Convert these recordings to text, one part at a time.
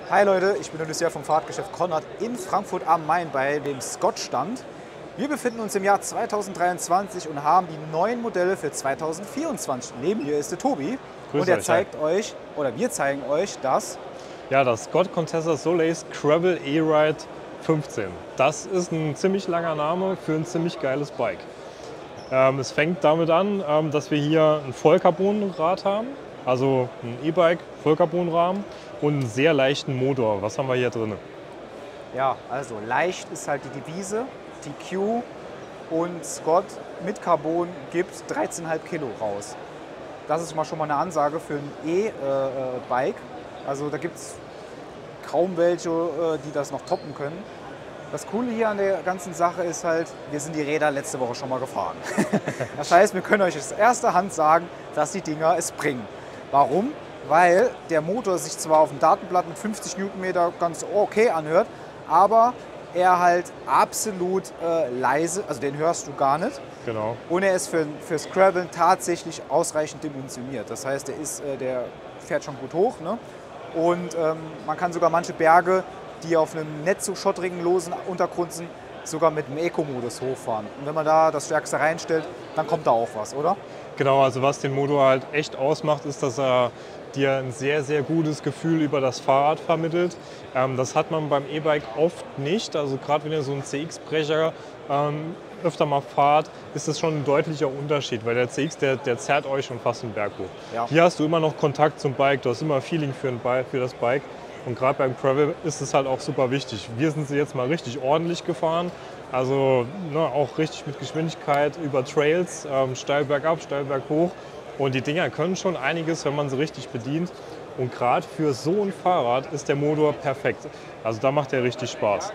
Hi Leute, ich bin Odysseus vom Fahrradgeschäft Konrad in Frankfurt am Main bei dem Scott-Stand. Wir befinden uns im Jahr 2023 und haben die neuen Modelle für 2024. Neben mir ist der Tobi und er zeigt euch, oder wir zeigen euch das. Ja, das Scott Contessa Solace Gravel E-Ride 15. Das ist ein ziemlich langer Name für ein ziemlich geiles Bike. Es fängt damit an, dass wir hier ein Vollcarbonrad haben, also ein E-Bike, Vollcarbonrahmen und einen sehr leichten Motor. Was haben wir hier drin? Ja, also leicht ist halt die Devise, TQ und Scott mit Carbon gibt 13,5 Kilo raus. Das ist schon mal eine Ansage für ein E-Bike. Also da gibt es kaum welche, die das noch toppen können. Das Coole hier an der ganzen Sache ist halt, wir sind die Räder letzte Woche schon mal gefahren. Das heißt, wir können euch aus erster Hand sagen, dass die Dinger es bringen. Warum? Weil der Motor sich zwar auf dem Datenblatt mit 50 Newtonmeter ganz okay anhört, aber er halt absolut leise, also den hörst du gar nicht. Genau. Und er ist fürs Graveln tatsächlich ausreichend dimensioniert. Das heißt, der fährt schon gut hoch, ne? Und man kann sogar manche Berge, die auf einem nicht so schottrigen, losen Untergrund sind, sogar mit dem Eco-Modus hochfahren. Und wenn man da das Stärkste reinstellt, dann kommt da auch was, oder? Genau, also was den Motor halt echt ausmacht, ist, dass er dir ein sehr, sehr gutes Gefühl über das Fahrrad vermittelt. Das hat man beim E-Bike oft nicht. Also gerade wenn ihr so einen CX-Brecher öfter mal fahrt, ist das schon ein deutlicher Unterschied, weil der CX, der zerrt euch schon fast den Berg hoch. Ja. Hier hast du immer noch Kontakt zum Bike, du hast immer Feeling für das Bike. Und gerade beim Gravel ist es halt auch super wichtig. Wir sind sie jetzt mal richtig ordentlich gefahren, also auch richtig mit Geschwindigkeit über Trails, steil bergab, steil berghoch. Und die Dinger können schon einiges, wenn man sie richtig bedient. Und gerade für so ein Fahrrad ist der Motor perfekt. Also da macht er richtig Spaß.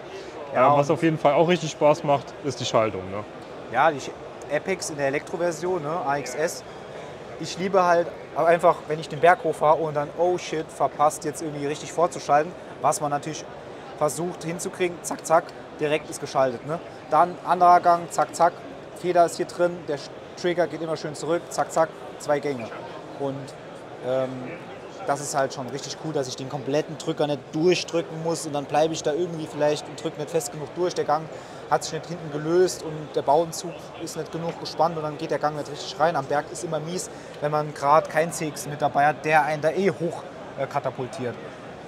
Ja, was auf jeden Fall auch richtig Spaß macht, ist die Schaltung. Ne? Ja, die Apex in der Elektroversion, ne, AXS. Ich liebe halt einfach, wenn ich den Berg hochfahre und dann, oh shit, verpasst, jetzt irgendwie richtig vorzuschalten. Was man natürlich versucht hinzukriegen, zack, zack, direkt ist geschaltet. Ne? Dann anderer Gang, zack, zack, Feder ist hier drin, der Trigger geht immer schön zurück, zack, zack, 2 Gänge. Und das ist halt schon richtig cool, dass ich den kompletten Drücker nicht durchdrücken muss und dann bleibe ich da irgendwie vielleicht und drücke nicht fest genug durch. Der Gang hat sich nicht hinten gelöst und der Bowdenzug ist nicht genug gespannt und dann geht der Gang nicht richtig rein. Am Berg ist immer mies, wenn man gerade keinen CX mit dabei hat, der einen da hoch katapultiert.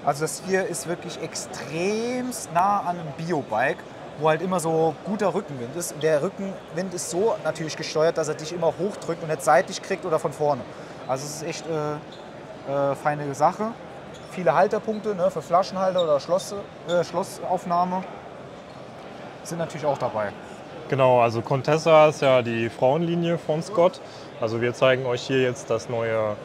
Also das hier ist wirklich extremst nah an einem Biobike, wo halt immer so guter Rückenwind ist. Und der Rückenwind ist so natürlich gesteuert, dass er dich immer hochdrückt und nicht seitlich kriegt oder von vorne. Also es ist echt feine Sache. Viele Halterpunkte, ne, für Flaschenhalter oder Schlossaufnahme sind natürlich auch dabei. Genau, also Contessa ist ja die Frauenlinie von Scott. Also wir zeigen euch hier jetzt das neue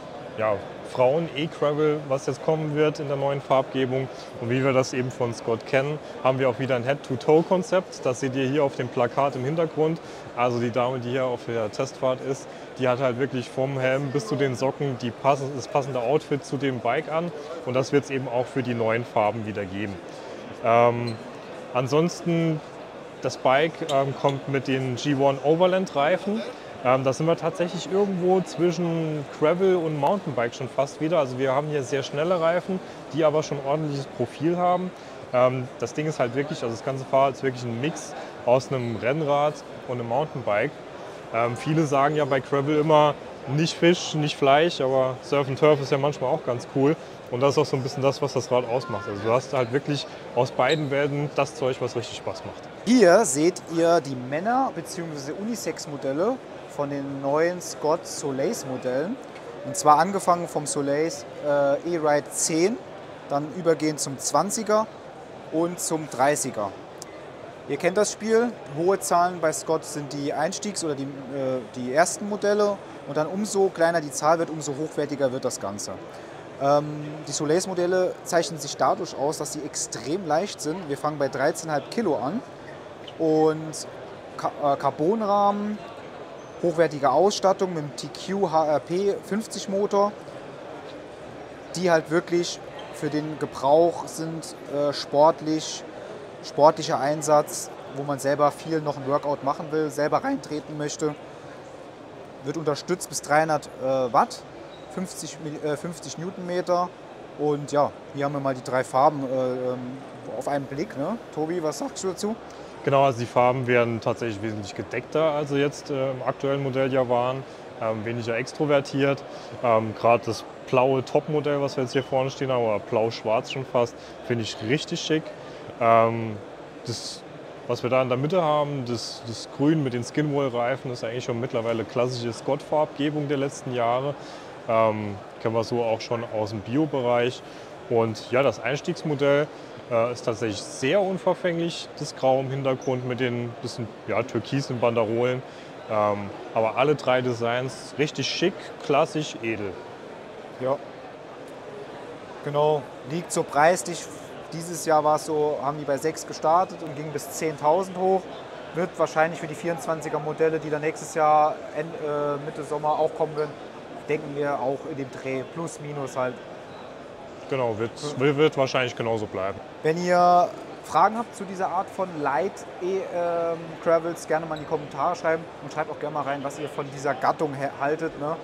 Frauen-E-Gravel, was jetzt kommen wird in der neuen Farbgebung. Und wie wir das eben von Scott kennen, haben wir auch wieder ein Head-to-Toe-Konzept. Das seht ihr hier auf dem Plakat im Hintergrund. Also die Dame, die hier auf der Testfahrt ist, die hat halt wirklich vom Helm bis zu den Socken das passende Outfit zu dem Bike an. Und das wird es eben auch für die neuen Farben wieder geben. Ansonsten, das Bike kommt mit den G1 Overland Reifen. Da sind wir tatsächlich irgendwo zwischen Gravel und Mountainbike schon fast wieder. Also wir haben hier sehr schnelle Reifen, die aber schon ordentliches Profil haben. Das Ding ist halt wirklich, also das ganze Fahrrad ist wirklich ein Mix aus einem Rennrad und einem Mountainbike. Viele sagen ja bei Gravel immer, nicht Fisch, nicht Fleisch, aber Surf and Turf ist ja manchmal auch ganz cool. Und das ist auch so ein bisschen das, was das Rad ausmacht. Also du hast halt wirklich aus beiden Welten das Zeug, was richtig Spaß macht. Hier seht ihr die Männer- bzw. Unisex-Modelle von den neuen Scott Solace-Modellen. Und zwar angefangen vom Solace E-Ride 10, dann übergehend zum 20er und zum 30er. Ihr kennt das Spiel, hohe Zahlen bei Scott sind die Einstiegs- oder die ersten Modelle und dann umso kleiner die Zahl wird, umso hochwertiger wird das Ganze. Die Solace-Modelle zeichnen sich dadurch aus, dass sie extrem leicht sind. Wir fangen bei 13,5 Kilo an und Carbonrahmen, hochwertige Ausstattung mit dem TQ HRP 50 Motor, die halt wirklich für den Gebrauch sind, sportlicher Einsatz, wo man selber viel noch ein Workout machen will, selber reintreten möchte. Wird unterstützt bis 300 Watt, 50 Newtonmeter Und ja, hier haben wir mal die 3 Farben auf einen Blick. Ne? Tobi, was sagst du dazu? Genau, also die Farben werden tatsächlich wesentlich gedeckter, als sie jetzt im aktuellen Modell ja waren. Weniger extrovertiert. Gerade das blaue Topmodell, was wir jetzt hier vorne stehen haben, oder blau-schwarz schon fast, finde ich richtig schick. Das, was wir da in der Mitte haben, das Grün mit den Skinwool-Reifen, ist eigentlich schon mittlerweile klassische Scott-Farbgebung der letzten Jahre. Kennen wir so auch schon aus dem Bio-Bereich. Und ja, das Einstiegsmodell ist tatsächlich sehr unverfänglich, das Grau im Hintergrund mit den bisschen türkisen Banderolen. Aber alle 3 Designs richtig schick, klassisch, edel. Ja, genau. Liegt so preislich. Dieses Jahr war es so, haben die bei 6 gestartet und ging bis 10.000 hoch. Wird wahrscheinlich für die 24er Modelle, die dann nächstes Jahr Mitte Sommer auch kommen werden, denken wir auch in dem Dreh plus minus halt. Genau, wird wahrscheinlich genauso bleiben. Wenn ihr Fragen habt zu dieser Art von Light Gravels, gerne mal in die Kommentare schreiben und schreibt auch gerne mal rein, was ihr von dieser Gattung haltet. Ne?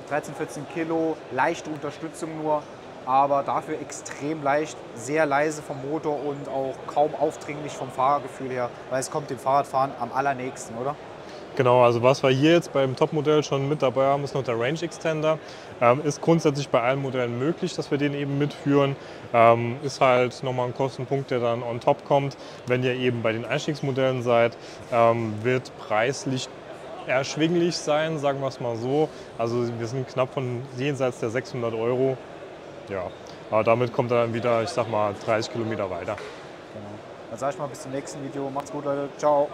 13, 14 Kilo, leichte Unterstützung nur, aber dafür extrem leicht, sehr leise vom Motor und auch kaum aufdringlich vom Fahrgefühl her, weil es kommt dem Fahrradfahren am allernächsten, oder? Genau, also was wir hier jetzt beim Topmodell schon mit dabei haben, ist noch der Range Extender. Ist grundsätzlich bei allen Modellen möglich, dass wir den eben mitführen. Ist halt nochmal ein Kostenpunkt, der dann on top kommt. Wenn ihr eben bei den Einstiegsmodellen seid, wird preislich erschwinglich sein, sagen wir es mal so. Also wir sind knapp von jenseits der 600 Euro. Ja, aber damit kommt er dann wieder, ich sag mal, 30 Kilometer weiter. Genau. Dann sage ich mal bis zum nächsten Video. Macht's gut, Leute. Ciao.